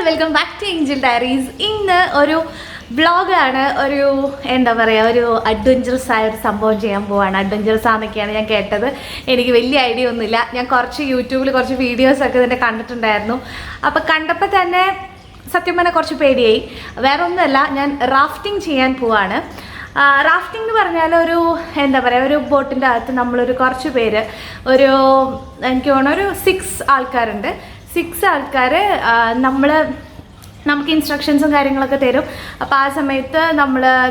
Welcome back to angel diaries. ഇന്ന് ഒരു വ്ളോഗാണ്. എന്താ പറയുക, ഒരു അഡ്വഞ്ചറസ് ആയ ഒരു സംഭവം ചെയ്യാൻ പോവാണ്. അഡ്വഞ്ചറസ് ആണെന്നൊക്കെയാണ് ഞാൻ കേട്ടത്. എനിക്ക് വലിയ ഐഡിയ ഒന്നുമില്ല. ഞാൻ കുറച്ച് യൂട്യൂബിൽ കുറച്ച് വീഡിയോസൊക്കെ ഇതിൻ്റെ കണ്ടിട്ടുണ്ടായിരുന്നു. അപ്പോൾ കണ്ടപ്പോൾ തന്നെ സത്യം പറഞ്ഞാൽ കുറച്ച് പേടിയായി. വേറെ ഒന്നുമല്ല, ഞാൻ റാഫ്റ്റിംഗ് ചെയ്യാൻ പോവാണ്. റാഫ്റ്റിംഗ് എന്ന് പറഞ്ഞാൽ എന്താ പറയുക, ഒരു ബോട്ടിൻ്റെ അകത്ത് നമ്മളൊരു കുറച്ച് പേര്, എനിക്ക് തോന്നുന്നു ഒരു 6 ആൾക്കാരുണ്ട്. 6 ആൾക്കാർ നമുക്ക് ഇൻസ്ട്രക്ഷൻസും കാര്യങ്ങളൊക്കെ തരും. അപ്പോൾ ആ സമയത്ത്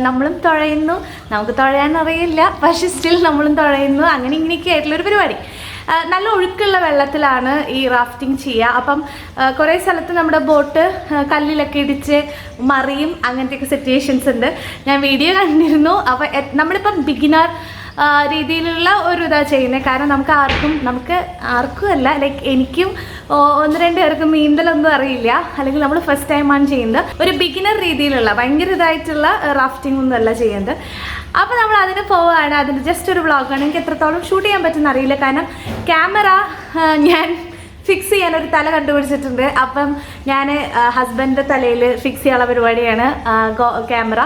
നമ്മളും തുഴയുന്നു. നമുക്ക് തുഴയാൻ അറിയില്ല, പക്ഷെ സ്റ്റിൽ നമ്മളും തുഴയുന്നു. അങ്ങനെ ഇങ്ങനെയൊക്കെ ആയിട്ടുള്ളൊരു പരിപാടി. നല്ല ഒഴുക്കുള്ള വെള്ളത്തിലാണ് ഈ റാഫ്റ്റിംഗ് ചെയ്യുക. അപ്പം കുറേ സ്ഥലത്ത് നമ്മുടെ ബോട്ട് കല്ലിലൊക്കെ ഇടിച്ച് മറിയും, അങ്ങനത്തെയൊക്കെ സിറ്റുവേഷൻസ് ഉണ്ട്. ഞാൻ വീഡിയോ കണ്ടിരുന്നു. അപ്പോൾ നമ്മളിപ്പം ബിഗിനർ രീതിയിലുള്ള ഒരു ഇതാണ് ചെയ്യുന്നത്. കാരണം നമുക്ക് ആർക്കും അല്ല, ലൈക്ക് എനിക്കും 1-2 പേർക്കും നീന്തലൊന്നും അറിയില്ല, അല്ലെങ്കിൽ നമ്മൾ ഫസ്റ്റ് ടൈമാണ് ചെയ്യുന്നത്. ഒരു ബിഗിനർ രീതിയിലുള്ള ഭയങ്കര ഇതായിട്ടുള്ള റാഫ്റ്റിംഗ് ഒന്നും അല്ല ചെയ്യുന്നത്. അപ്പോൾ നമ്മൾ അതിന് പോവുകയാണ്. അതിൻ്റെ ജസ്റ്റ് ഒരു വ്ളോഗാണ്. എനിക്ക് എത്രത്തോളം ഷൂട്ട് ചെയ്യാൻ പറ്റുമെന്ന് അറിയില്ല. കാരണം ക്യാമറ ഞാൻ ഫിക്സ് ചെയ്യാനൊരു തല കണ്ടുപിടിച്ചിട്ടുണ്ട്. അപ്പം ഞാൻ ഹസ്ബൻഡിൻ്റെ തലയിൽ ഫിക്സ് ചെയ്യാനുള്ള പരിപാടിയാണ് ക്യാമറ.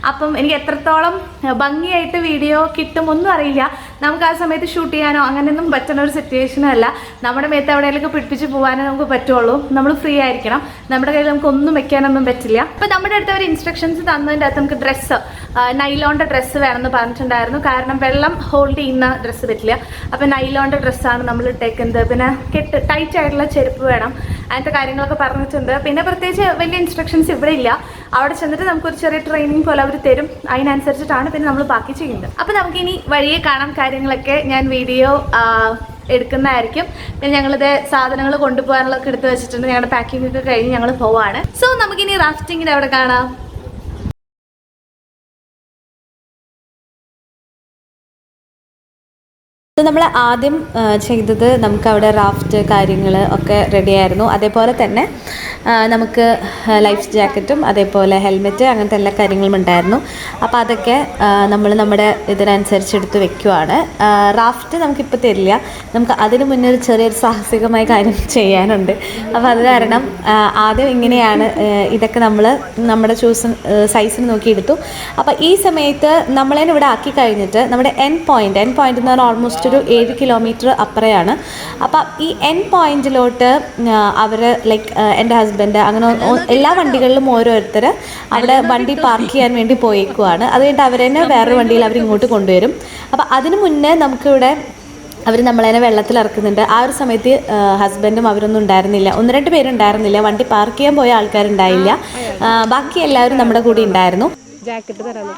അപ്പം എനിക്ക് എത്രത്തോളം ഭംഗിയായിട്ട് വീഡിയോ കിട്ടുമൊന്നും അറിയില്ല. നമുക്ക് ആ സമയത്ത് ഷൂട്ട് ചെയ്യാനോ അങ്ങനെയൊന്നും പറ്റുന്ന ഒരു സിറ്റുവേഷനും അല്ല. നമ്മുടെ മേത്ത് എവിടെയെങ്കിലൊക്കെ പിടിപ്പിച്ച് പോകാനേ നമുക്ക് പറ്റുള്ളൂ. നമ്മൾ ഫ്രീ ആയിരിക്കണം. നമ്മുടെ കയ്യിൽ നമുക്ക് ഒന്നും വെക്കാനൊന്നും പറ്റില്ല. അപ്പോൾ നമ്മുടെ അടുത്ത് അവർ ഇൻസ്ട്രക്ഷൻസ് തന്നതിൻ്റെ അകത്ത് നമുക്ക് ഡ്രസ്സ്, നൈലോണിൻ്റെ ഡ്രസ്സ് വേണമെന്ന് പറഞ്ഞിട്ടുണ്ടായിരുന്നു. കാരണം വെള്ളം ഹോൾഡ് ചെയ്യുന്ന ഡ്രസ്സ് പറ്റില്ല. അപ്പോൾ നൈലോണിൻ്റെ ഡ്രസ്സാണ് നമ്മൾ ഇട്ടേക്കുന്നത്. പിന്നെ ടൈറ്റ് ആയിട്ടുള്ള ചെരുപ്പ് വേണം, അങ്ങനത്തെ കാര്യങ്ങളൊക്കെ പറഞ്ഞിട്ടുണ്ട്. പിന്നെ പ്രത്യേകിച്ച് വലിയ ഇൻസ്ട്രക്ഷൻസ് ഇവിടെ ഇല്ല. അവിടെ ചെന്നിട്ട് നമുക്കൊരു ചെറിയ ട്രെയിനിങ് പോലെ അവർ തരും. അതിനനുസരിച്ചിട്ടാണ് പിന്നെ നമ്മൾ ബാക്കി ചെയ്യുന്നത്. അപ്പോൾ നമുക്കിനി വഴിയെ കാണാം. കാര്യങ്ങളൊക്കെ ഞാൻ വീഡിയോ എടുക്കുന്നതായിരിക്കും. പിന്നെ ഞങ്ങളിത് സാധനങ്ങൾ കൊണ്ടുപോകാനുള്ളതൊക്കെ എടുത്ത് വെച്ചിട്ടുണ്ട്. ഞങ്ങളുടെ പാക്കിംഗ് ഒക്കെ കഴിഞ്ഞ് ഞങ്ങൾ പോവാണ്. സോ നമുക്കിനി റാഫ്റ്റിങ്ങിന് അവിടെ കാണാം. നമ്മൾ ആദ്യം ചെയ്തത്, നമുക്ക് അവിടെ റാഫ്റ്റ് കാര്യങ്ങൾ ഒക്കെ റെഡിയായിരുന്നു. അതേപോലെ തന്നെ നമുക്ക് ലൈഫ് ജാക്കറ്റും അതേപോലെ ഹെൽമെറ്റ് അങ്ങനത്തെ എല്ലാ കാര്യങ്ങളും ഉണ്ടായിരുന്നു. അപ്പോൾ അതൊക്കെ നമ്മുടെ ഇതിനനുസരിച്ച് എടുത്ത് വെക്കുവാണ്. റാഫ്റ്റ് നമുക്കിപ്പോൾ തരില്ല. നമുക്ക് അതിന് മുന്നേ ഒരു ചെറിയൊരു സാഹസികമായ കാര്യം ചെയ്യാനുണ്ട്. അപ്പോൾ അത് കാരണം ആദ്യം ഇങ്ങനെയാണ് ഇതൊക്കെ നമ്മുടെ സൈസിന് നോക്കി എടുത്തു. അപ്പോൾ ഈ സമയത്ത് നമ്മളതിനെ ഇവിടെ ആക്കി കഴിഞ്ഞിട്ട് നമ്മുടെ എൻ പോയിന്റ് എന്ന് പറഞ്ഞാൽ ഓൾമോസ്റ്റ് ഒരു 7 കിലോമീറ്റർ അപ്പുറയാണ്. അപ്പം ഈ എൻ പോയിന്റിലോട്ട് അവർ ലൈക്ക് എൻ്റെ ഹസ്ബൻഡ് അങ്ങനെ എല്ലാ വണ്ടികളിലും ഓരോരുത്തർ അവിടെ വണ്ടി പാർക്ക് ചെയ്യാൻ വേണ്ടി പോയേക്കുവാണ്. അത് കഴിഞ്ഞിട്ട് അവരെന്നെ വേറൊരു വണ്ടിയിൽ അവരിങ്ങോട്ട് കൊണ്ടുവരും. അപ്പം അതിന് മുന്നേ നമുക്കിവിടെ അവർ നമ്മളതിനെ വെള്ളത്തിൽ ഇറക്കുന്നുണ്ട്. ആ ഒരു സമയത്ത് ഹസ്ബൻഡും അവരൊന്നും ഉണ്ടായിരുന്നില്ല. 1-2 പേരുണ്ടായിരുന്നില്ല. വണ്ടി പാർക്ക് ചെയ്യാൻ പോയ ആൾക്കാരുണ്ടായില്ല. ബാക്കി എല്ലാവരും നമ്മുടെ കൂടെ ഉണ്ടായിരുന്നു. ജാക്കറ്റ് തരാൻ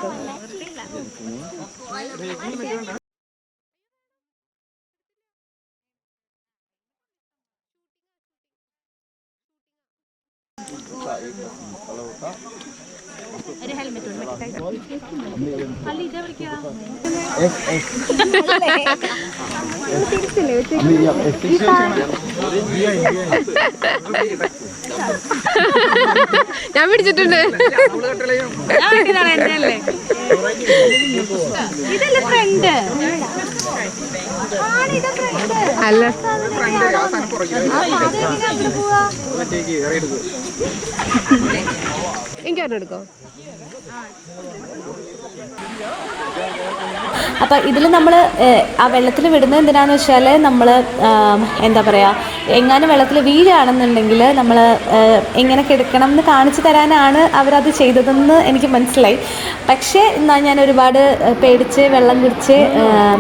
ഒരു ഹെൽമെറ്റ് ഞാൻ പിടിച്ചിട്ടുണ്ട്. ഇതല്ലേ ഫ്രണ്ട് അല്ല, എനിക്കോ. അപ്പം ഇതിൽ നമ്മൾ ആ വെള്ളത്തിൽ വിടുന്നത് എന്തിനാന്ന് വെച്ചാൽ നമ്മൾ എന്താ പറയുക, എങ്ങാനും വെള്ളത്തിൽ വീഴുകയാണെന്നുണ്ടെങ്കിൽ നമ്മൾ എങ്ങനെ കിടക്കണം എന്ന് കാണിച്ചു തരാനാണ് അവരത് ചെയ്തതെന്ന് എനിക്ക് മനസ്സിലായി. പക്ഷേ ഞാൻ ഒരുപാട് പേടിച്ച് വെള്ളം കുടിച്ച്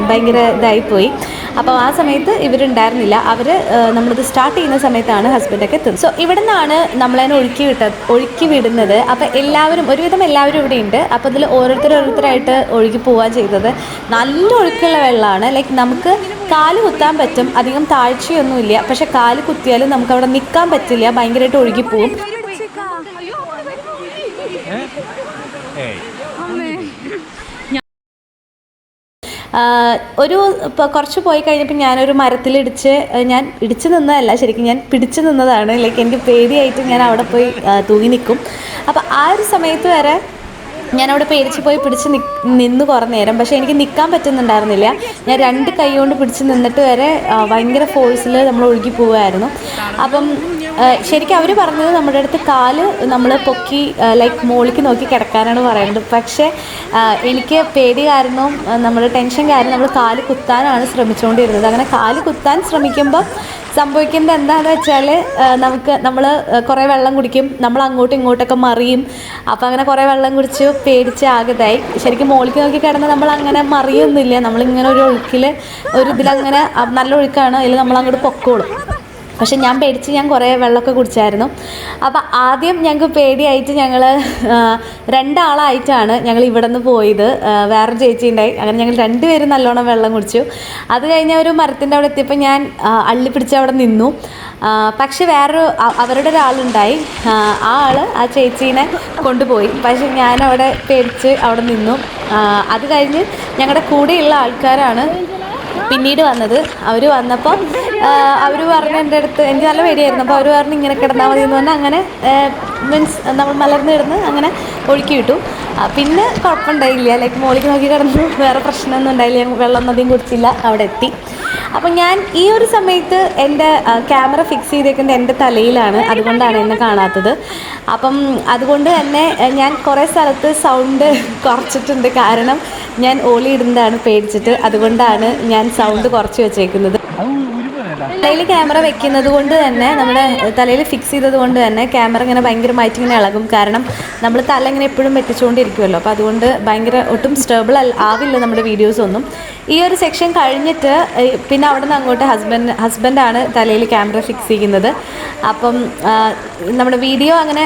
ഭയങ്കര ഇതായിപ്പോയി. അപ്പോൾ ആ സമയത്ത് ഇവരുണ്ടായിരുന്നില്ല. അവർ നമ്മളിത് സ്റ്റാർട്ട് ചെയ്യുന്ന സമയത്താണ് ഹസ്ബൻഡൊക്കെ എത്തുന്നത്. സോ ഇവിടെ നിന്നാണ് നമ്മളതിനെ ഒഴുക്കി വിടുന്നത്. അപ്പോൾ ഒരുവിധം എല്ലാവരും ഇവിടെ ഉണ്ട്. അപ്പോൾ ഇതിൽ ഓരോരുത്തരായിട്ട് ഒഴുകി പോവുക ചെയ്തത്. നല്ല ഒഴുക്കുള്ള വെള്ളമാണ്. ലൈക്ക് നമുക്ക് കാല് കുത്താൻ പറ്റും, അധികം താഴ്ചയൊന്നുമില്ല. പക്ഷെ കാല് കുത്തിയാലും നമുക്ക് അവിടെ നിൽക്കാൻ പറ്റില്ല, ഭയങ്കരമായിട്ട് ഒഴുകിപ്പോവും. ഇപ്പോൾ കുറച്ച് പോയി കഴിഞ്ഞപ്പോൾ ഞാനൊരു ഞാൻ ഇടിച്ചു നിന്നതല്ല, ശരിക്കും ഞാൻ പിടിച്ചു നിന്നതാണ്. ലൈക്ക് എനിക്ക് പേടിയായിട്ട് ഞാൻ അവിടെ പോയി തൂങ്ങി നിൽക്കും. അപ്പോൾ ആ ഒരു സമയത്ത് വരെ ഞാനവിടെ പേടിച്ച് പോയി പിടിച്ച് നിന്ന് കുറേ നേരം. പക്ഷേ എനിക്ക് നിൽക്കാൻ പറ്റുന്നുണ്ടായിരുന്നില്ല. ഞാൻ 2 കൈ കൊണ്ട് പിടിച്ച് നിന്നിട്ട് വരെ ഭയങ്കര ഫോഴ്സിൽ നമ്മൾ ഒഴുകി പോവുമായിരുന്നു. അപ്പം ശരിക്കും അവർ പറഞ്ഞത് നമ്മുടെ അടുത്ത് കാല് നമ്മൾ പൊക്കി ലൈക്ക് മുകളിലേക്ക് നോക്കി കിടക്കാനാണ് പറയുന്നത്. പക്ഷേ എനിക്ക് പേടി കാരണം നമ്മുടെ ടെൻഷൻ കാരണം നമ്മൾ കാല് കുത്താനാണ് ശ്രമിച്ചുകൊണ്ടിരുന്നത്. അങ്ങനെ കാല് കുത്താൻ ശ്രമിക്കുമ്പോൾ സംഭവിക്കുന്നത് എന്താണെന്ന് വെച്ചാൽ നമ്മൾ കുറേ വെള്ളം കുടിക്കും, നമ്മൾ അങ്ങോട്ടും ഇങ്ങോട്ടൊക്കെ മറിയും. അപ്പോൾ അങ്ങനെ കുറേ വെള്ളം കുടിച്ച് പേടിച്ച് ആകതായി. ശരിക്കും മുകളിലേക്ക് നോക്കി കിടന്ന് നമ്മൾ അങ്ങനെ മറിയൊന്നുമില്ല, നമ്മളിങ്ങനെ ഒരു ഒഴുക്കിൽ ഒരു ഇതിലങ്ങനെ നല്ല ഒഴുക്കാണ്, അതിൽ നമ്മൾ അങ്ങോട്ട് പൊക്കോളും. പക്ഷെ ഞാൻ പേടിച്ച് ഞാൻ കുറേ വെള്ളമൊക്കെ കുടിച്ചായിരുന്നു. അപ്പോൾ ആദ്യം ഞങ്ങൾക്ക് പേടിയായിട്ട് ഞങ്ങൾ 2 ആളായിട്ടാണ് ഞങ്ങൾ ഇവിടെ നിന്ന് പോയത്. വേറൊരു ചേച്ചി ഉണ്ടായി. അങ്ങനെ ഞങ്ങൾ 2 പേരും നല്ലോണം വെള്ളം കുടിച്ചു. അത് കഴിഞ്ഞ് ഒരു മരത്തിൻ്റെ അവിടെ എത്തിയപ്പോൾ ഞാൻ അള്ളി പിടിച്ച് അവിടെ നിന്നു. പക്ഷെ അവരുടെ ഒരാളുണ്ടായി. ആ ചേച്ചീനെ കൊണ്ടുപോയി. പക്ഷെ ഞാനവിടെ പേടിച്ച് അവിടെ നിന്നു. അത് കഴിഞ്ഞ് ഞങ്ങളുടെ കൂടെയുള്ള ആൾക്കാരാണ് പിന്നീട് വന്നത്. അവർ വന്നപ്പോൾ അവർ പറഞ്ഞ എൻ്റെ അടുത്ത് എനിക്ക് നല്ല പേടിയായിരുന്നു. അപ്പോൾ അവർ പറഞ്ഞ് ഇങ്ങനെ കിടന്നാൽ മതി എന്ന് പറഞ്ഞാൽ അങ്ങനെ മീൻസ് നമ്മൾ മലർന്ന് കിടന്ന് അങ്ങനെ ഒഴുക്കി വിട്ടു. പിന്നെ കുഴപ്പമുണ്ടായില്ല, ലൈക്ക് മുകളിലേക്ക് നോക്കി കിടന്നു, വേറെ പ്രശ്നമൊന്നും ഉണ്ടായില്ല. വെള്ളം അധികം കുടിച്ചില്ല, അവിടെ എത്തി. അപ്പം ഞാൻ ഈ ഒരു സമയത്ത് എൻ്റെ ക്യാമറ ഫിക്സ് ചെയ്തേക്കുന്നത് എൻ്റെ തലയിലാണ്, അതുകൊണ്ടാണ് എന്നെ കാണാത്തത്. അപ്പം അതുകൊണ്ട് തന്നെ ഞാൻ കുറേ സ്ഥലത്ത് സൗണ്ട് കുറച്ചിട്ടുണ്ട്. കാരണം ഞാൻ ഓളി ഇടുന്നതാണ് പേടിച്ചിട്ട്, അതുകൊണ്ടാണ് ഞാൻ സൗണ്ട് കുറച്ച് വെച്ചേക്കുന്നത്. തലയിൽ ക്യാമറ വെക്കുന്നത് കൊണ്ട് തന്നെ, നമ്മുടെ തലയിൽ ഫിക്സ് ചെയ്തത് കൊണ്ട് തന്നെ ക്യാമറ ഇങ്ങനെ ഭയങ്കരമായിട്ട് ഇങ്ങനെ ഇളകും. കാരണം നമ്മൾ തല ഇങ്ങനെ എപ്പോഴും വെട്ടിച്ചുകൊണ്ടിരിക്കുമല്ലോ. അപ്പോൾ അതുകൊണ്ട് ഭയങ്കര ഒട്ടും സ്റ്റേബിൾ ആവില്ല നമ്മുടെ വീഡിയോസ് ഒന്നും. ഈ ഒരു സെക്ഷൻ കഴിഞ്ഞിട്ട് പിന്നെ അവിടെ നിന്ന് അങ്ങോട്ട് ഹസ്ബൻഡാണ് തലയിൽ ക്യാമറ ഫിക്സ് ചെയ്യുന്നത്. അപ്പം നമ്മുടെ വീഡിയോ അങ്ങനെ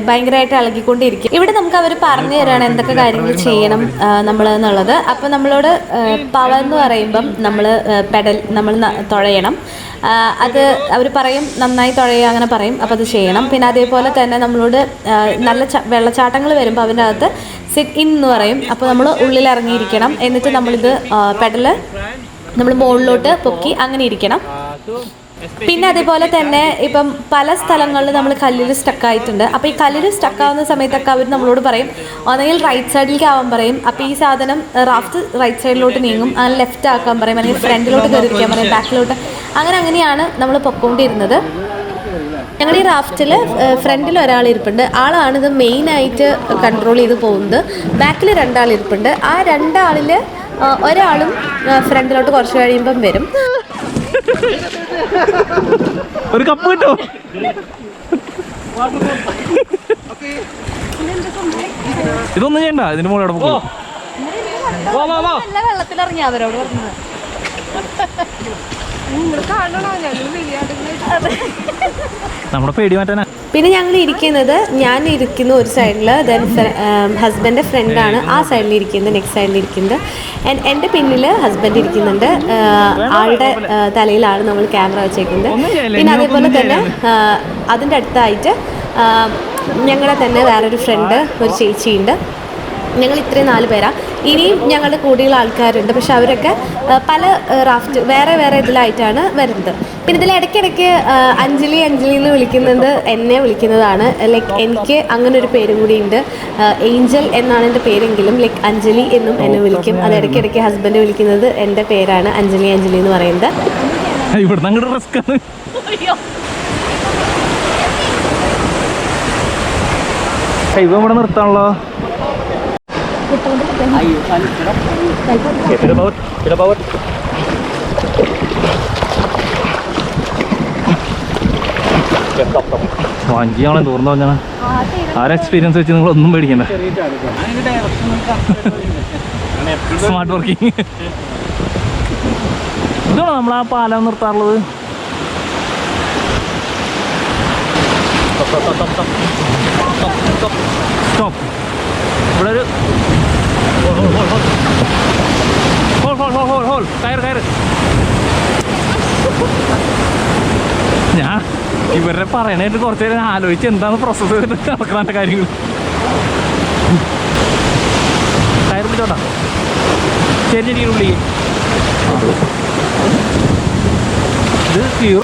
ഭയങ്കരമായിട്ട് ഇളകിക്കൊണ്ടിരിക്കും. ഇവിടെ നമുക്ക് അവർ പറഞ്ഞു തരാണ് എന്തൊക്കെ കാര്യങ്ങൾ ചെയ്യണം നമ്മൾ എന്നുള്ളത്. അപ്പോൾ നമ്മളോട് പവർ എന്ന് പറയുമ്പം നമ്മൾ നമ്മൾ തുഴയണം. അത് അവർ പറയും നന്നായി തുഴയുക അങ്ങനെ പറയും. അപ്പോൾ അത് ചെയ്യണം. പിന്നെ അതേപോലെ തന്നെ നമ്മളോട് നല്ല വെള്ളച്ചാട്ടങ്ങൾ വരുമ്പോൾ അതിൻ്റെ അകത്ത് സിറ്റ് ഇൻ എന്ന് പറയും. അപ്പോൾ നമ്മൾ ഉള്ളിൽ ഇറങ്ങിയിരിക്കണം. എന്നിട്ട് നമ്മളിത് പെഡല് നമ്മൾ മുകളിലോട്ട് പൊക്കി അങ്ങനെ ഇരിക്കണം. പിന്നെ അതേപോലെ തന്നെ ഇപ്പം പല സ്ഥലങ്ങളിൽ നമ്മൾ കല്ലിൽ സ്റ്റക്കായിട്ടുണ്ട്. അപ്പോൾ ഈ കല്ലിൽ സ്റ്റക്കാവുന്ന സമയത്തൊക്കെ അവർ നമ്മളോട് പറയും ഒന്നെങ്കിൽ റൈറ്റ് സൈഡിലേക്ക് ആവാൻ പറയും. അപ്പോൾ ഈ സാധനം റാഫ്റ്റ് റൈറ്റ് സൈഡിലോട്ട് നീങ്ങും, അങ്ങനെ ലെഫ്റ്റ് ആക്കാൻ പറയും, അല്ലെങ്കിൽ ഫ്രണ്ടിലോട്ട് കയറിയിരിക്കാൻ പറയും, ബാക്കിലോട്ട്. അങ്ങനെയാണ് നമ്മൾ പൊക്കോണ്ടിരുന്നത്. ഞങ്ങൾ ഈ റാഫ്റ്റിൽ ഫ്രണ്ടിൽ ഒരാൾ ഇരിപ്പുണ്ട്. ആളാണ് ഇത് മെയിനായിട്ട് കൺട്രോൾ ചെയ്ത് പോകുന്നത്. ബാക്കിൽ 2 ആൾ ഇരിപ്പുണ്ട്. ആ 2 ആളിൽ ഒരാളും ഫ്രണ്ടിലോട്ട് കുറച്ച് കഴിയുമ്പം വരും. ഒരു കപ്പ് കിട്ടോ? ഇതൊന്നും ചെയ്യണ്ട, ഇതിന്റെ മുകളിൽ വെള്ളത്തിലിറങ്ങി അവരോട് പറഞ്ഞത്. നമ്മുടെ പേടി മാറ്റാനാ. പിന്നെ ഞങ്ങൾ ഇരിക്കുന്നത്, ഞാൻ ഇരിക്കുന്ന ഒരു സൈഡിൽ, ദെൻ ഹസ്ബൻഡിൻ്റെ ഫ്രണ്ടാണ് ആ സൈഡിൽ ഇരിക്കുന്നത്, നെക്സ്റ്റ് സൈഡിൽ ഇരിക്കുന്നത്. എൻ്റെ പിന്നിൽ ഹസ്ബൻഡ് ഇരിക്കുന്നുണ്ട്. ആളുടെ തലയിലാണ് നമ്മൾ ക്യാമറ വെച്ചേക്കുന്നത്. പിന്നെ അതേപോലെ തന്നെ അതിൻ്റെ അടുത്തായിട്ട് ഞങ്ങളുടെ തന്നെ വേറൊരു ഫ്രണ്ട്, ഒരു ചേച്ചിയുണ്ട്. ഞങ്ങൾ ഇത്രയും 4 പേരാണ്. ഇനിയും ഞങ്ങളുടെ കൂടെയുള്ള ആൾക്കാരുണ്ട്. പക്ഷെ അവരൊക്കെ പല റാഫ്റ്റ് വേറെ ഇതിലായിട്ടാണ് വരുന്നത്. പിന്നെ ഇതിൽ ഇടയ്ക്കിടയ്ക്ക് അഞ്ജലി എന്ന് വിളിക്കുന്നത് എന്നെ വിളിക്കുന്നതാണ്. ലൈക്ക് എനിക്ക് അങ്ങനെ ഒരു പേരും കൂടി ഉണ്ട്. ഏഞ്ചൽ എന്നാണ് എൻ്റെ പേരെങ്കിലും ലൈക്ക് അഞ്ജലി എന്നും എന്നെ വിളിക്കും. അത് ഇടയ്ക്കിടയ്ക്ക് ഹസ്ബൻഡ് വിളിക്കുന്നത് എൻ്റെ പേരാണ്, അഞ്ജലി എന്ന് പറയുന്നത്. ഇവിടെ നിർത്താണല്ലോ. വഞ്ചിയാണെ തോർന്നു പറഞ്ഞാണ്. എക്സ്പീരിയൻസ് വെച്ച് നിങ്ങളൊന്നും പേടിക്കണ്ട. Smart working. ഇതാണോ നമ്മൾ ആ പാലം നിർത്താറുള്ളത്? സ്റ്റോപ്പ്. ഇവിടെ ഒരു കയറ്. ഞാൻ ഇവരുടെ പറയണായിട്ട് കുറച്ച് നേരം ആലോചിച്ച് എന്താണ് പ്രോസസ്സ് ചെയ്തിട്ട് നടക്കണ കാര്യങ്ങൾ. കയറ് പിടിച്ചോട്ടാ. ശരി ഉള്ളി.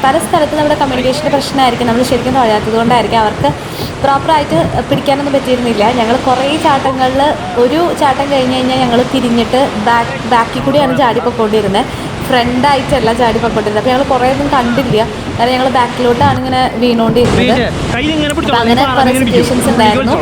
പല സ്ഥലത്ത് നമ്മുടെ കമ്മ്യൂണിക്കേഷൻ്റെ പ്രശ്നമായിരിക്കും. നമ്മൾ ശരിക്കും തുഴയാത്തത് കൊണ്ടായിരിക്കും. അവർക്ക് പ്രോപ്പറായിട്ട് പിടിക്കാനൊന്നും പറ്റിയിരുന്നില്ല. ഞങ്ങൾ കുറേ ചാട്ടങ്ങളിൽ ഒരു ചാട്ടം കഴിഞ്ഞ് കഴിഞ്ഞാൽ ഞങ്ങൾ തിരിഞ്ഞിട്ട് ബാക്കിൽ കൂടിയാണ് ചാടിപ്പോയിക്കൊണ്ടിരുന്നത്. ഫ്രണ്ടായിട്ടല്ല ചാടി പൊക്കോണ്ടിരുന്നത്. അപ്പോൾ ഞങ്ങൾ കുറേ ഒന്നും കണ്ടില്ല, കാരണം ഞങ്ങൾ ബാക്കിലോട്ടാണ് ഇങ്ങനെ വീണുകൊണ്ടിരുന്നത്. അപ്പം അങ്ങനെ കുറേ സിറ്റുവേഷൻസ് ഉണ്ടായിരുന്നു.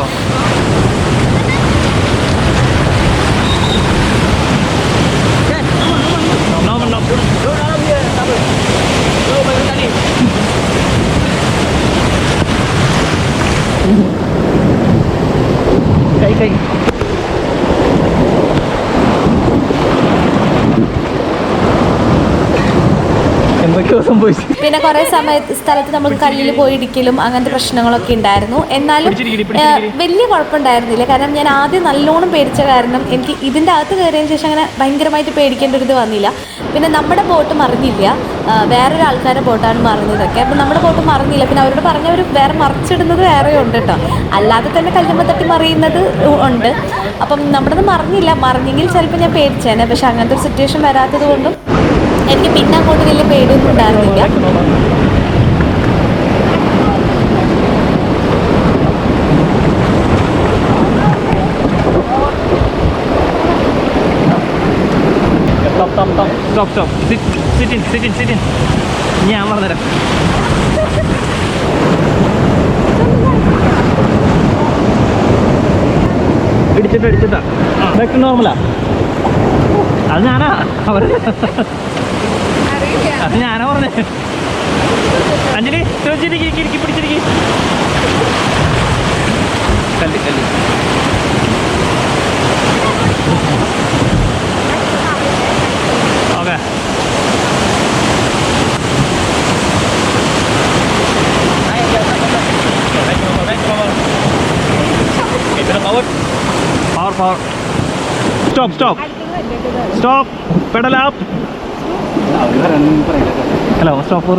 എന്തൊക്കെയോ സംഭവിച്ചു. പിന്നെ കുറേ സ്ഥലത്ത് നമ്മൾ കല്ലിൽ പോയി ഇടിക്കലും അങ്ങനത്തെ പ്രശ്നങ്ങളൊക്കെ ഉണ്ടായിരുന്നു. എന്നാലും വലിയ കുഴപ്പമുണ്ടായിരുന്നില്ല, കാരണം ഞാൻ ആദ്യം നല്ലോണം പേടിച്ച കാരണം എനിക്ക് ഇതിൻ്റെ അകത്ത് കയറിയതിന് ശേഷം അങ്ങനെ ഭയങ്കരമായിട്ട് പേടിക്കേണ്ട ഒരു ഇത് വന്നില്ല. പിന്നെ നമ്മുടെ ബോട്ട് മറിഞ്ഞില്ല, വേറൊരു ആൾക്കാരുടെ ബോട്ടാണ് മറിഞ്ഞതൊക്കെ. അപ്പം നമ്മുടെ ബോട്ട് മറിഞ്ഞില്ല. പിന്നെ അവരോട് പറഞ്ഞവർ വേറെ മറിച്ചിടുന്നത് വേറെ ഉണ്ട് കേട്ടോ, അല്ലാതെ തന്നെ കല്ലുമ്മ തട്ടി മറിയുന്നത് ഉണ്ട്. അപ്പം നമ്മുടേത് മറിഞ്ഞില്ല, മറിഞ്ഞെങ്കിൽ ചിലപ്പോൾ ഞാൻ പേടിച്ചേനെ. പക്ഷെ അങ്ങനത്തെ ഒരു സിറ്റുവേഷൻ വരാത്തത് കൊണ്ടും എനിക്ക് പിന്നെ അങ്ങോട്ട് വലിയ പേടിയൊന്നും ഉണ്ടായിരുന്നില്ല. ഞാൻ പറഞ്ഞുതരാം. ഇടിച്ചിട്ടാ ഇതൊക്കെ നോർമലാ. അത് ഞാനാ അത് ഞാനാ പറഞ്ഞേ. അഞ്ജലി പിടിച്ചിരിക്കി കല്ല് okay. Power. Stop. Pedal up. Hello, stop for.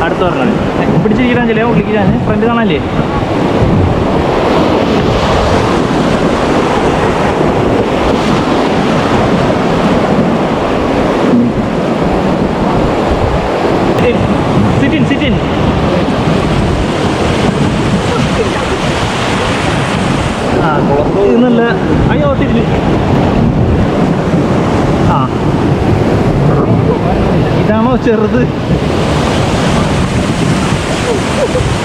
അടുത്ത് പറഞ്ഞത് പിടിച്ചിരിക്കാൻ ചില വിളിക്കാൻ ഫ്രണ്ട് കാണാല്ലേ. Sit in. ഇന്നല്ല അയ്യോ തിരിഞ്ഞു. ഇതാണോ ചെറുത്?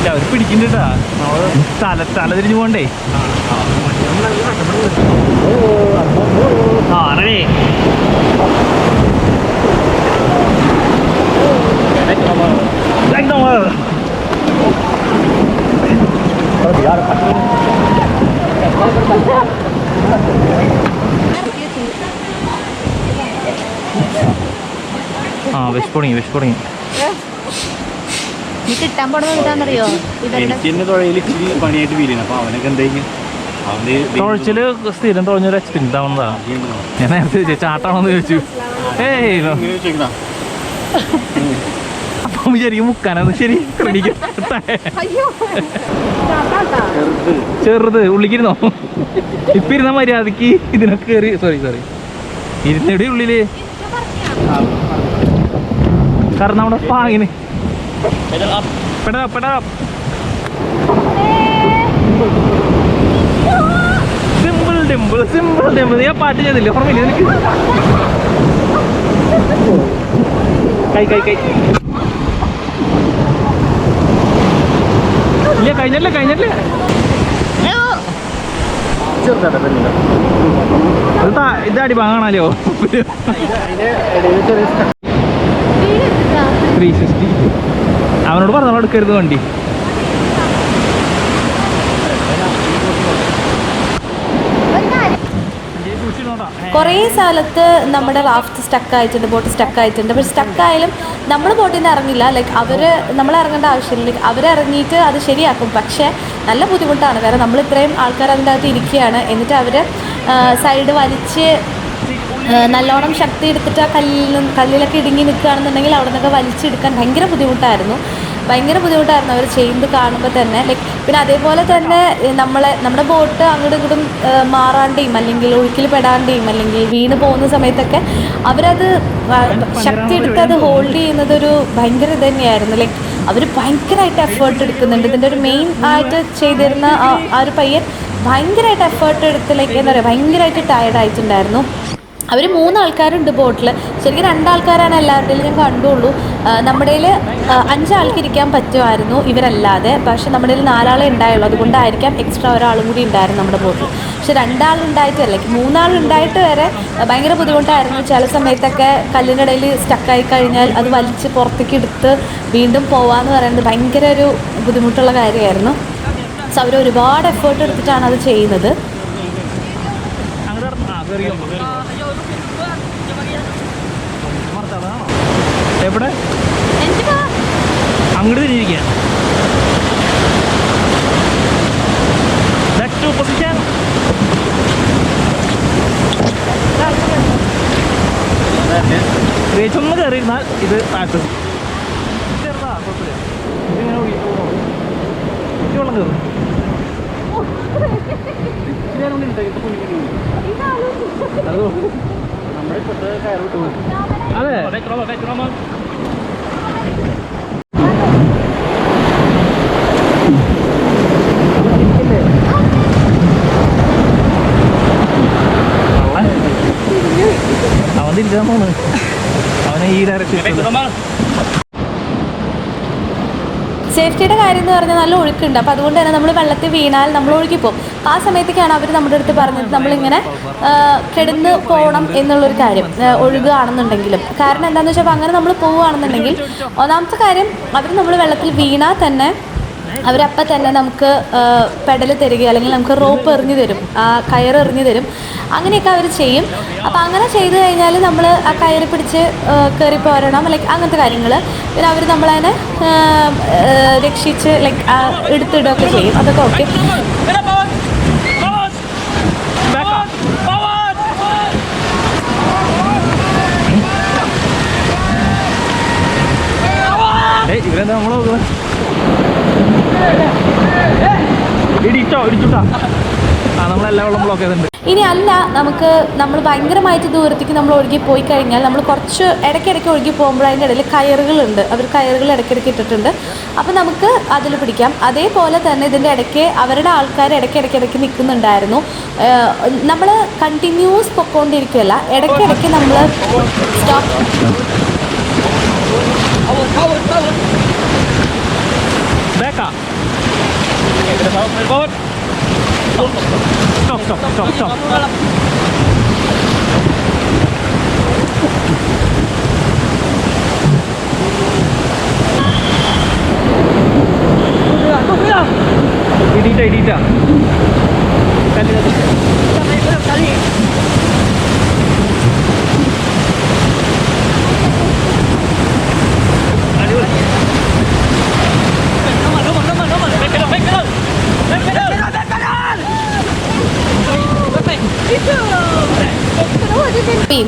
അവർ പിടിക്കുന്നുണ്ടാ, തല തിരിഞ്ഞു പോണ്ടേ. റെഡി. വിഷപ്പൊടങ്ങി. കിട്ടാൻ പോണെന്ന് കിട്ടാന്നറിയോ? പണിയായിട്ട് വീലാണ്. അപ്പൊ അവനൊക്കെ എന്തായിരിക്കും തുഴച്ചില് സ്ഥിരം തുഴഞ്ഞൊരു എക്സ്പീരിയൻസ് ആവുന്നതാ. ഞാൻ നേരത്തെ ചാട്ടാണോന്ന് ചോദിച്ചു. അപ്പം ശരിക്കും മുക്കാനൊന്നും ശരി ചെറുത് ഉള്ളിക്കിരുന്നോ? ഇപ്പൊ ഇരുന്ന മര്യാദക്ക് ഇതിനൊക്കെ കയറി. സോറി ഇരുന്നെവിടെ ഉള്ളില്? കാരണം നമ്മുടെ പാങ്ങിന് സിമ്പിൾ ഡിമ്പിൾ. ഞാൻ പാട്ട് ചെയ്തില്ലേ ഓർമ്മയില്ല നിനക്ക്? കൈ ഇല്ല, കഴിഞ്ഞല്ലേ. ഇത് അടി വാങ്ങാണല്ലോ. 360. അവനോട് പറഞ്ഞു എടുക്കരുത് വണ്ടി. കുറേ സ്ഥലത്ത് നമ്മുടെ റാഫ്റ്റ് സ്റ്റക്കായിട്ടുണ്ട്, ബോട്ട് സ്റ്റക്കായിട്ടുണ്ട്. പക്ഷെ സ്റ്റക്കായാലും നമ്മൾ ബോട്ടിൽ നിന്ന് ഇറങ്ങില്ല. ലൈക്ക് നമ്മൾ ഇറങ്ങേണ്ട ആവശ്യമില്ല. അവരിറങ്ങിയിട്ട് അത് ശരിയാക്കും. പക്ഷേ നല്ല ബുദ്ധിമുട്ടാണ്, കാരണം നമ്മൾ ഇത്രയും ആൾക്കാർ അതിൻ്റെ അകത്ത് ഇരിക്കുകയാണ്. എന്നിട്ട് അവർ സൈഡ് വലിച്ച് നല്ലോണം ശക്തി എടുത്തിട്ട് ആ കല്ലിലൊക്കെ ഇടുങ്ങി നിൽക്കുകയാണെന്നുണ്ടെങ്കിൽ അവിടെ നിന്നൊക്കെ വലിച്ചെടുക്കാൻ ഭയങ്കര ബുദ്ധിമുട്ടായിരുന്നു അവർ ചെയ്യുന്നത് കാണുമ്പോൾ തന്നെ. ലൈക്ക് പിന്നെ അതേപോലെ തന്നെ നമ്മുടെ ബോട്ട് അങ്ങോട്ടും ഇങ്ങോട്ടും മാറാണ്ടെയും അല്ലെങ്കിൽ ഒഴുക്കിൽ പെടാണ്ടെയും അല്ലെങ്കിൽ വീണ് പോകുന്ന സമയത്തൊക്കെ അവരത് ശക്തി എടുത്ത് അത് ഹോൾഡ് ചെയ്യുന്നതൊരു ഭയങ്കര ഇത് തന്നെയായിരുന്നു. ലൈക്ക് അവർ ഭയങ്കരമായിട്ട് എഫേർട്ട് എടുക്കുന്നുണ്ട്. ഇതിൻ്റെ ഒരു മെയിൻ ആയിട്ട് ചെയ്തിരുന്ന ആ ഒരു പയ്യൻ ഭയങ്കരമായിട്ട് എഫേർട്ട് എടുത്തിലേക്ക് എന്താ പറയുക, ഭയങ്കരമായിട്ട് ടയർഡായിട്ടുണ്ടായിരുന്നു. അവർ 3 ആൾക്കാരുണ്ട് ബോട്ടിൽ. ശരിക്കും 2 ആൾക്കാരാണ് എല്ലാവരുടെയും ഞാൻ കണ്ടുള്ളൂ. നമ്മുടെ 5 ആൾക്ക് ഇരിക്കാൻ പറ്റുമായിരുന്നു ഇവരല്ലാതെ. പക്ഷേ നമ്മുടെ 4 ആളെ ഉണ്ടായുള്ളൂ. അതുകൊണ്ടായിരിക്കാം എക്സ്ട്രാ ഒരാളും കൂടി ഉണ്ടായിരുന്നു നമ്മുടെ ബോട്ടിൽ. പക്ഷെ 2 ആളുണ്ടായിട്ടല്ല, 3 ആളുണ്ടായിട്ട് വരെ ഭയങ്കര ബുദ്ധിമുട്ടായിരുന്നു. ചില സമയത്തൊക്കെ കല്ലിൻ്റെ ഇടയിൽ സ്റ്റക്കായി കഴിഞ്ഞാൽ അത് വലിച്ച് പുറത്തേക്ക് എടുത്ത് വീണ്ടും പോവാന്ന് പറയുന്നത് ഭയങ്കര ഒരു ബുദ്ധിമുട്ടുള്ള കാര്യമായിരുന്നു. സോ അവർ ഒരുപാട് എഫേർട്ട് എടുത്തിട്ടാണ് അത് ചെയ്യുന്നത്. എവിടെ അങ്ങോട്ട് തിരിയിരിക്കുക. ഒന്ന് കയറിയിരുന്നാൽ ഇത് താഴ്ത്തും. ചെറുതാ കുഴപ്പമില്ല. ഇതിങ്ങനെ വെള്ളം കയറും. അതെ അവൻ തിരിച്ചാൻ പോണ്. അവനെ ഈ ഡയറക്ഷൻ. സേഫ്റ്റിയുടെ കാര്യം എന്ന് പറഞ്ഞാൽ നല്ല ഒഴുക്കുണ്ട്. അപ്പോൾ അതുകൊണ്ട് തന്നെ നമ്മൾ വെള്ളത്തിൽ വീണാൽ നമ്മൾ ഒഴുകിപ്പോകും. ആ സമയത്തേക്കാണ് അവർ നമ്മുടെ അടുത്ത് പറഞ്ഞത് നമ്മളിങ്ങനെ കിടന്ന് പോകണം എന്നുള്ളൊരു കാര്യം, ഒഴുകുകയാണെന്നുണ്ടെങ്കിലും. കാരണം എന്താണെന്ന് വെച്ചാൽ അങ്ങനെ നമ്മൾ പോവുകയാണെന്നുണ്ടെങ്കിൽ ഒന്നാമത്തെ കാര്യം അവർ നമ്മൾ വെള്ളത്തിൽ വീണാൽ തന്നെ അവരപ്പം തന്നെ നമുക്ക് പെഡൽ തരികയോ അല്ലെങ്കിൽ നമുക്ക് റോപ്പ് എറിഞ്ഞു തരും, ആ കയർ എറിഞ്ഞു തരും. അങ്ങനെയൊക്കെ അവർ ചെയ്യും. അപ്പോൾ അങ്ങനെ ചെയ്ത് കഴിഞ്ഞാൽ നമ്മൾ ആ കയറി പിടിച്ച് കയറി പോരണം, ലൈക്ക് അങ്ങനത്തെ കാര്യങ്ങൾ. പിന്നെ അവർ നമ്മളതിനെ രക്ഷിച്ച് ലൈക്ക് എടുത്തിടുകയൊക്കെ ചെയ്യും. അതൊക്കെ ഓക്കെ. ഇവരെന്താ നമ്മളെ നോക്കുന്നത്? ഇടിച്ചുട്ടാ നമ്മളെല്ലാം വെള്ളം ബ്ലോക്ക് ചെയ്തിട്ടുണ്ട്. ഇനി അല്ല, നമ്മൾ ഭയങ്കരമായിട്ട് ദൂരത്തേക്ക് നമ്മൾ ഒഴുകി പോയി കഴിഞ്ഞാൽ നമ്മൾ കുറച്ച് ഇടയ്ക്കിടയ്ക്ക് ഒഴുകി പോകുമ്പോൾ അതിൻ്റെ ഇടയിൽ കയറുകളുണ്ട്. അവർ കയറുകൾ ഇടയ്ക്കിടയ്ക്ക് ഇട്ടിട്ടുണ്ട്. അപ്പോൾ നമുക്ക് അതിൽ പിടിക്കാം. അതേപോലെ തന്നെ ഇതിൻ്റെ ഇടയ്ക്ക് അവരുടെ ആൾക്കാർ ഇടയ്ക്കിടയ്ക്ക് നിൽക്കുന്നുണ്ടായിരുന്നു. നമ്മൾ കണ്ടിന്യൂസ് പൊക്കോണ്ടിരിക്കുകയല്ല, ഇടയ്ക്കിടയ്ക്ക് നമ്മൾ സ്റ്റോപ്പ്. Stop. Edita. Kali.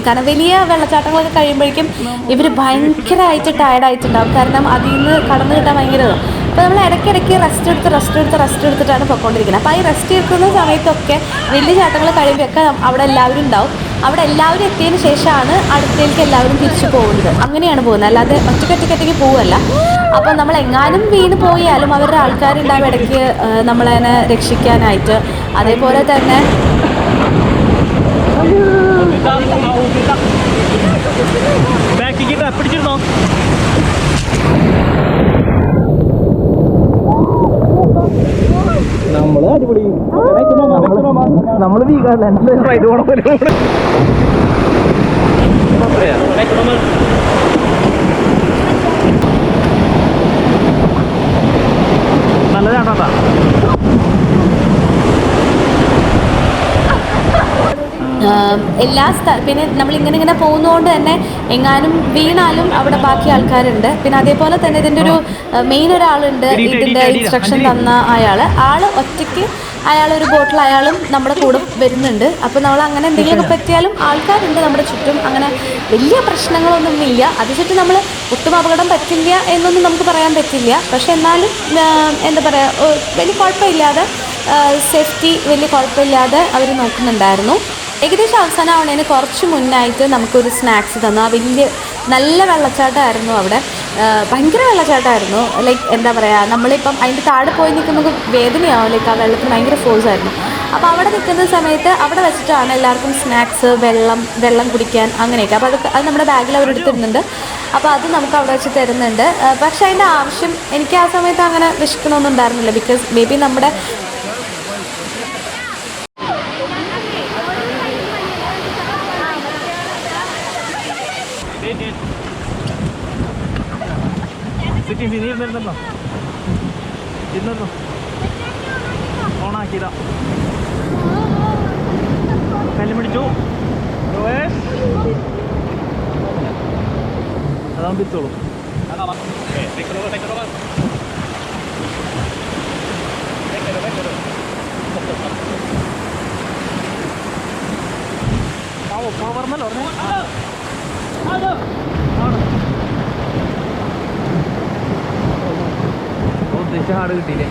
കാരണം വലിയ വെള്ളച്ചാട്ടങ്ങളൊക്കെ കഴിയുമ്പോഴേക്കും ഇവർ ഭയങ്കരമായിട്ട് ടയർഡായിട്ടുണ്ടാകും. കാരണം അതിൽ നിന്ന് കടന്നു കിട്ടാൻ ഭയങ്കര. അപ്പോൾ നമ്മൾ ഇടയ്ക്കിടയ്ക്ക് റെസ്റ്റ് എടുത്തിട്ടാണ് പൊയ്ക്കൊണ്ടിരിക്കുന്നത്. അപ്പോൾ ഈ റെസ്റ്റ് എടുക്കുന്ന സമയത്തൊക്കെ വലിയ ചാട്ടങ്ങൾ കഴിയുമ്പോഴൊക്കെ അവിടെ എല്ലാവരും ഉണ്ടാവും. അവിടെ എല്ലാവരും എത്തിയതിന് ശേഷമാണ് അടുത്തേക്ക് എല്ലാവരും തിരിച്ചു പോകുന്നത്. അങ്ങനെയാണ് പോകുന്നത്, അല്ലാതെ ഒറ്റയ്ക്ക് പോവുകയല്ല. അപ്പോൾ നമ്മൾ എങ്ങാനും വീണ് പോയാലും അവരുടെ ആൾക്കാരുണ്ടാവും ഇടയ്ക്ക് നമ്മളതിനെ രക്ഷിക്കാനായിട്ട്. അതേപോലെ തന്നെ പിടിച്ചിരുന്നോ? നമ്മള് അടിപൊളി. നമ്മള് വീകാറില്ല. റൈഡ് പോണ പോലെ നല്ലതാണ്ടാ. പിന്നെ നമ്മളിങ്ങനെ പോകുന്നതുകൊണ്ട് തന്നെ എങ്ങാനും വീണാലും അവിടെ ബാക്കി ആൾക്കാരുണ്ട്. പിന്നെ അതേപോലെ തന്നെ ഇതിൻ്റെ ഒരു മെയിൻ ഒരാളുണ്ട്, ഇതിൻ്റെ ഇൻസ്ട്രക്ഷൻ തന്ന ആൾ ഒറ്റയ്ക്ക്, അയാളൊരു ബോട്ടിൽ അയാളും നമ്മുടെ കൂടെ വരുന്നുണ്ട്. അപ്പോൾ നമ്മൾ അങ്ങനെ എന്തെങ്കിലുമൊക്കെ പറ്റിയാലും ആൾക്കാരുണ്ട് നമ്മുടെ ചുറ്റും. അങ്ങനെ വലിയ പ്രശ്നങ്ങളൊന്നും ഇല്ല. അത് ചുറ്റും നമ്മൾ ഒട്ടും അപകടം പറ്റില്ല എന്നൊന്നും നമുക്ക് പറയാൻ പറ്റില്ല. പക്ഷെ എന്നാലും എന്താ പറയുക, വലിയ കുഴപ്പമില്ലാതെ സേഫ്റ്റി വലിയ കുഴപ്പമില്ലാതെ അവർ നോക്കുന്നുണ്ടായിരുന്നു. ഏകദേശം അവസാനമാവുന്നതിന് കുറച്ച് മുന്നായിട്ട് നമുക്കൊരു സ്നാക്സ് തന്നു. ആ വലിയ നല്ല വെള്ളച്ചാട്ടമായിരുന്നു അവിടെ. ഭയങ്കര വെള്ളച്ചാട്ടമായിരുന്നു. ലൈക്ക് എന്താ പറയുക, നമ്മളിപ്പം അതിൻ്റെ താഴെ പോയി നിൽക്കുമ്പോൾ വേദനയാവും. ലൈക്ക് ആ വെള്ളത്തിന് ഭയങ്കര ഫോഴ്സായിരുന്നു. അപ്പോൾ അവിടെ നിൽക്കുന്ന സമയത്ത് അവിടെ വെച്ചിട്ടാണ് എല്ലാവർക്കും സ്നാക്സ്, വെള്ളം കുടിക്കാൻ അങ്ങനെയൊക്കെ. അപ്പോൾ അത് നമ്മുടെ ബാഗിൽ അവർ എടുത്തിരുന്നുണ്ട്. അപ്പോൾ അത് നമുക്ക് അവിടെ വെച്ച് തരുന്നുണ്ട്. പക്ഷേ അതിൻ്റെ ആവശ്യം എനിക്ക് ആ സമയത്ത് അങ്ങനെ വിശക്കണമൊന്നും ഉണ്ടായിരുന്നില്ല. ബിക്കോസ് മേ ബി നമ്മുടെ ഓണാക്കിയതാ കല്ല് പിടിച്ചു അതാകുമ്പോൾ എത്തോളൂ. പറഞ്ഞല്ലോ ഉദ്ദേശിച്ച ആട് കിട്ടിയില്ലേ?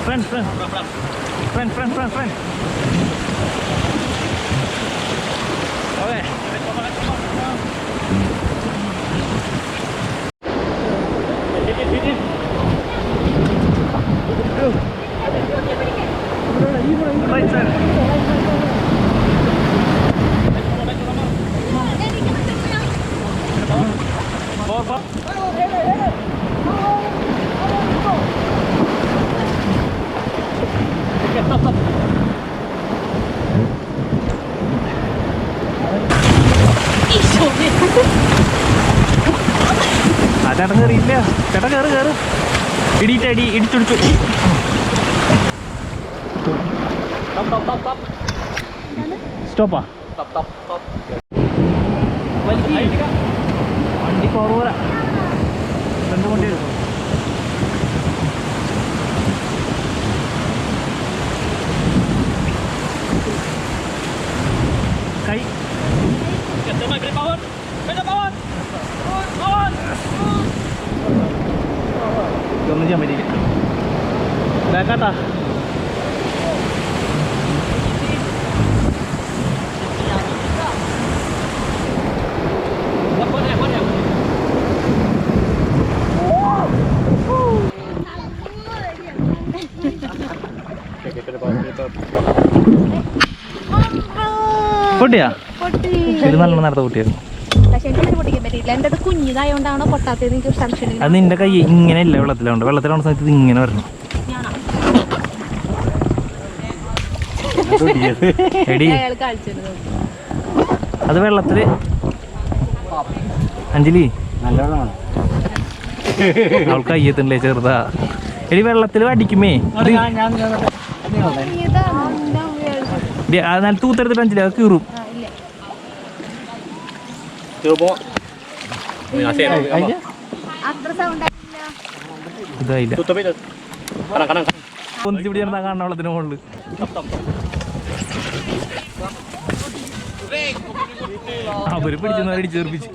Friend okay. ആ ചേട്ടൻ കയറിയില്ല. ചേട്ടൻ കയറ് ഇടിച്ചൊടിച്ചു. സ്റ്റോപ്പാ വണ്ടി കുറവ രണ്ട് വണ്ടി എടുക്കും. കൈ ഒന്നും ചെയ്യാൻ പറ്റില്ല. ബാക്കാട്ടാ. പൊട്ടിയാ? ഇത് നല്ല നടത്ത പൊട്ടിയായിരുന്നു. അത് നിന്റെ കൈ ഇങ്ങനെയല്ല വെള്ളത്തിലാവുണ്ട്. വെള്ളത്തിലാവുന്ന സമയത്ത് ഇങ്ങനെ വരണം. എടി അത് വെള്ളത്തില് അഞ്ജലി അവൾക്ക് കയ്യെത്തണ്ടേ ചെറുതാ. എടി വെള്ളത്തിൽ അടിക്കുമേ. നല്ല തൂത്തെടുത്തിട്ട് അഞ്ജലി അത് കീറും. ഇതായില്ല ഒന്നിച്ചിവിടെ ചേർന്നാ കാണുന്ന വെള്ളത്തിന് മുകളിൽ. അവര് പിടിച്ചെന്ന് അടിച്ചു തീർപ്പിച്ച്.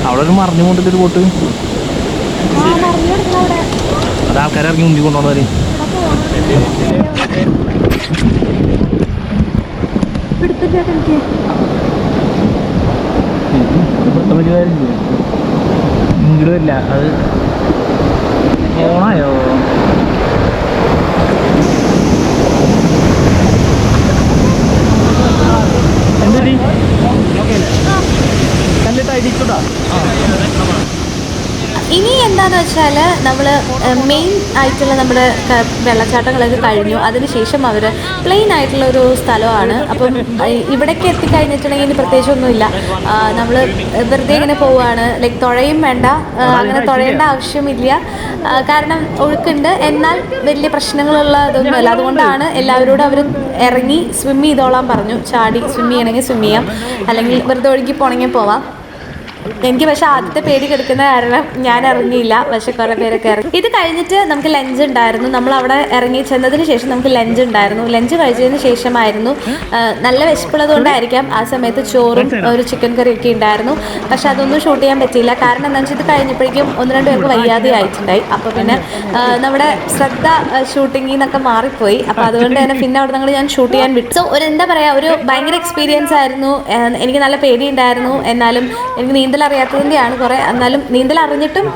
അവിടെ ഒരു മറിഞ്ഞു കൊണ്ടിട്ടൊരു ബോട്ട്. അത് ആൾക്കാരെ ഇറങ്ങി മുന്തി കൊണ്ടുവന്നവര്. ഇങ്ങോട്ട് വരില്ല. അത് ഓണായോ? എന്തി കല്ലിട്ട് അടിച്ചൂടാ. ഇനി എന്താണെന്ന് വെച്ചാൽ നമ്മൾ മെയിൻ ആയിട്ടുള്ള നമ്മുടെ വെള്ളച്ചാട്ടങ്ങളൊക്കെ കഴിഞ്ഞു. അതിനുശേഷം അവർ പ്ലെയിൻ ആയിട്ടുള്ള ഒരു സ്ഥലമാണ്. അപ്പം ഇവിടേക്ക് എത്തിക്കഴിഞ്ഞിട്ടുണ്ടെങ്കിൽ ഇനി പ്രത്യേകിച്ചൊന്നുമില്ല. നമ്മൾ വെറുതെ ഇങ്ങനെ പോവുകയാണ്. ലൈക്ക് തുഴയും വേണ്ട, അങ്ങനെ തുഴയേണ്ട ആവശ്യമില്ല. കാരണം ഒഴുക്കുണ്ട്, എന്നാൽ വലിയ പ്രശ്നങ്ങളുള്ള ഇതൊന്നുമല്ല. അതുകൊണ്ടാണ് എല്ലാവരോടും അവർ ഇറങ്ങി സ്വിം ചെയ്തോളാൻ പറഞ്ഞു. ചാടി സ്വിം ചെയ്യണമെങ്കിൽ സ്വിം ചെയ്യാം, അല്ലെങ്കിൽ വെറുതെ ഒഴുകി പോകണമെങ്കിൽ പോവാം. എനിക്ക് പക്ഷെ ആദ്യത്തെ പേടി കിടക്കുന്ന കാരണം ഞാൻ ഇറങ്ങിയില്ല, പക്ഷെ കുറേ പേരൊക്കെ ഇറങ്ങി. ഇത് കഴിഞ്ഞിട്ട് നമുക്ക് ലഞ്ച് ഉണ്ടായിരുന്നു. നമ്മൾ അവിടെ ഇറങ്ങി ചെന്നതിന് ശേഷം നമുക്ക് ലഞ്ച് ഉണ്ടായിരുന്നു. ലഞ്ച് കഴിച്ചതിന് ശേഷമായിരുന്നു, നല്ല വിശപ്പുള്ളത് കൊണ്ടായിരിക്കാം ആ സമയത്ത് ചോറും ഒരു ചിക്കൻ കറിയൊക്കെ ഉണ്ടായിരുന്നു. പക്ഷെ അതൊന്നും ഷൂട്ട് ചെയ്യാൻ പറ്റിയില്ല. കാരണം എന്താണെന്ന് വെച്ചാൽ ഇത് കഴിഞ്ഞപ്പോഴേക്കും 1-2 പേർക്ക് വയ്യാതെ ആയിട്ടുണ്ടായി. അപ്പോൾ പിന്നെ നമ്മുടെ ശ്രദ്ധ ഷൂട്ടിങ്ങിൽ നിന്നൊക്കെ മാറിപ്പോയി. അപ്പോൾ അതുകൊണ്ട് തന്നെ പിന്നെ അവിടെ നിന്ന് ഞാൻ ഷൂട്ട് ചെയ്യാൻ വിട്ടു. സോ ഒരു എന്താ പറയുക, ഒരു ഭയങ്കര എക്സ്പീരിയൻസ് ആയിരുന്നു. എനിക്ക് നല്ല പേടിയുണ്ടായിരുന്നു. എന്നാലും എനിക്ക് നീന്തൽ അറിയാത്തതിൻ്റെയാണ് കുറേ. എന്നാലും നീന്തൽ അറിഞ്ഞിട്ടും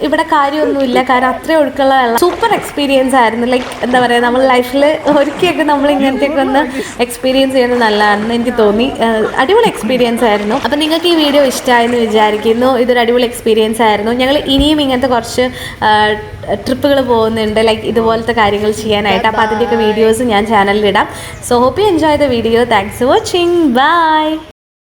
ഇവിടെ കാര്യമൊന്നുമില്ല, കാരണം അത്രയും ഒഴുക്കുള്ള വെള്ളം. സൂപ്പർ എക്സ്പീരിയൻസ് ആയിരുന്നു. ലൈക്ക് എന്താ പറയുക, നമ്മൾ ലൈഫിൽ ഒരിക്കലൊക്കെ നമ്മൾ ഇങ്ങനത്തെയൊക്കെ ഒന്ന് എക്സ്പീരിയൻസ് ചെയ്യുന്നത് നല്ലതാണെന്ന് എനിക്ക് തോന്നി. അടിപൊളി എക്സ്പീരിയൻസ് ആയിരുന്നു. അപ്പം നിങ്ങൾക്ക് ഈ വീഡിയോ ഇഷ്ടമായെന്ന് വിചാരിക്കുന്നു. ഇതൊരു അടിപൊളി എക്സ്പീരിയൻസ് ആയിരുന്നു. ഞങ്ങൾ ഇനിയും ഇങ്ങനത്തെ കുറച്ച് ട്രിപ്പുകൾ പോകുന്നുണ്ട്, ലൈക്ക് ഇതുപോലത്തെ കാര്യങ്ങൾ ചെയ്യാനായിട്ട്. അപ്പോൾ അതിൻ്റെയൊക്കെ വീഡിയോസ് ഞാൻ ചാനലിൽ ഇടാം. So hope you enjoy the video. Thanks for watching. By.